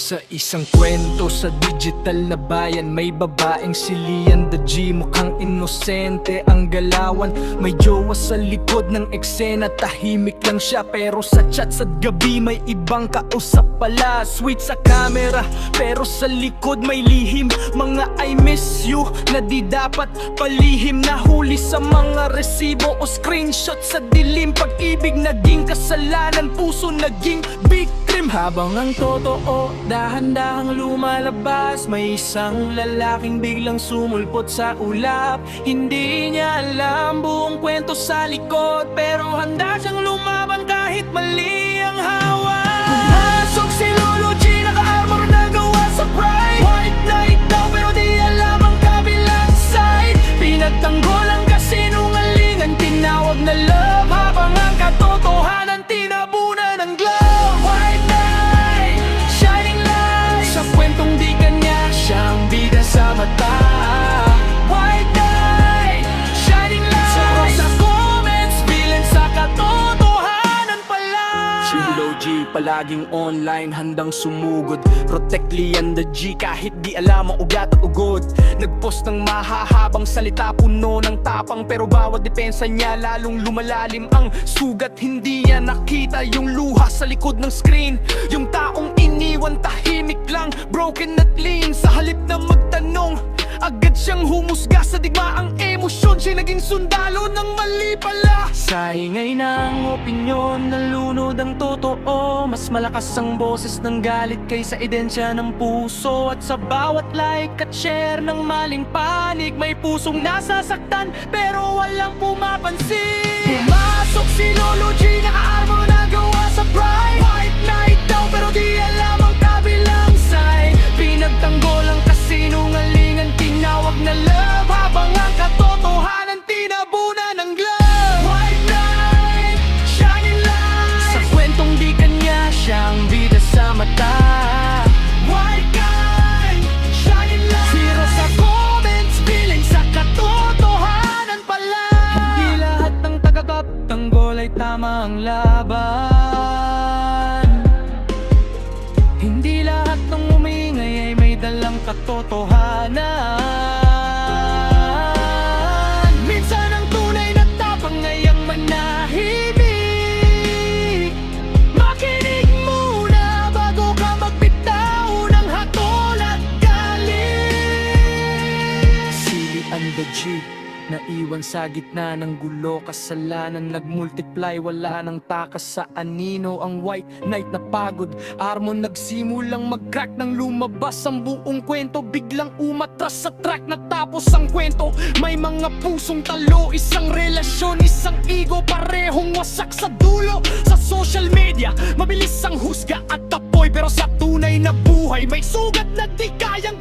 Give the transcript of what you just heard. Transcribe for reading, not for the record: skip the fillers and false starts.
Sa isang kwento sa digital na bayan, may babaeng si Lian the G. Mukhang inosente ang galawan, may jowa sa likod ng eksena. Tahimik lang siya pero sa chat sa gabi may ibang kausap pala. Sweet sa camera pero sa likod may lihim. Mga I miss you na di dapat palihim. Nahuli sa mga resibo o screenshot sa dilim. Pag-ibig naging kasalanan, puso naging victim. Habang ang totoo dahan-dahang lumalabas, may isang lalaking biglang sumulpot sa ulap. Hindi niya alam buong kwento sa likod, pero handa siyang lumaban kahit mali ang hawak. Pumasok si Lolo G, naka-armor na gawa sa pride. White knight daw pero di alam ang kabilang side. Pinagtanggol ang kasinungalingan, tinawag na love, habang ang katotohanan tinabunan ng glove. White knight, shining light, sa kwentong di kanya siyang bida sa mata. White knight, shining light, sa comments, feeling sa katotohanan pala. Si Lolo G palaging online, handang sumugod. Protect Lian the G kahit di alam ang ugat at ugod. Nagpost ng mahahabang salita, puno ng tapang, pero bawat depensa niya lalong lumalalim ang sugat. Hindi niya nakita yung luha sa likod ng screen. Yung taong iniwan tahimik lang, broken at lean. Sa halip na magtanong, agad siyang humusga sa digmaang emosyon. Siya naging sundalo ng mali pala. Sa ingay ng opinyon, nalunod ang totoo. Mas malakas ang boses ng galit kaysa idensya ng puso. At sa bawat like at share ng maling panig, may pusong nasasaktan pero walang pumapansin. Pumasok si Lolo G, naka-armor na gawa sa pride. White knight daw pero di alam ang kabilang side. Pinagtanggol ang kasinungalingan, tinawag na love, habang ang katotohanan tinabunan ng glove. White knight, shining light, sa kwentong di kanya siyang bida sa mata. White knight, shining light, zero sa comments, feeling sa katotohanan pala. Hindi lahat ng tagapagtanggol ay tama ang laban. Hindi lahat ng umingay ay may dalang katotohanan. Minsan ang tunay na tapang ay ang manahimik. Makinig muna bago ka magbitaw ng hatol at galit. Si Lian the G, naiwan sa gitna ng gulo, kasalanan nagmultiply, wala nang takas sa anino. Ang white knight na pagod, armor nagsimulang mag-crack. Nang lumabas ang buong kwento, biglang umatras sa track. Natapos ang kwento, may mga pusong talo. Isang relasyon, isang ego, parehong wasak sa dulo. Sa social media, mabilis ang husga at tapoy, pero sa tunay na buhay may sugat na di kayang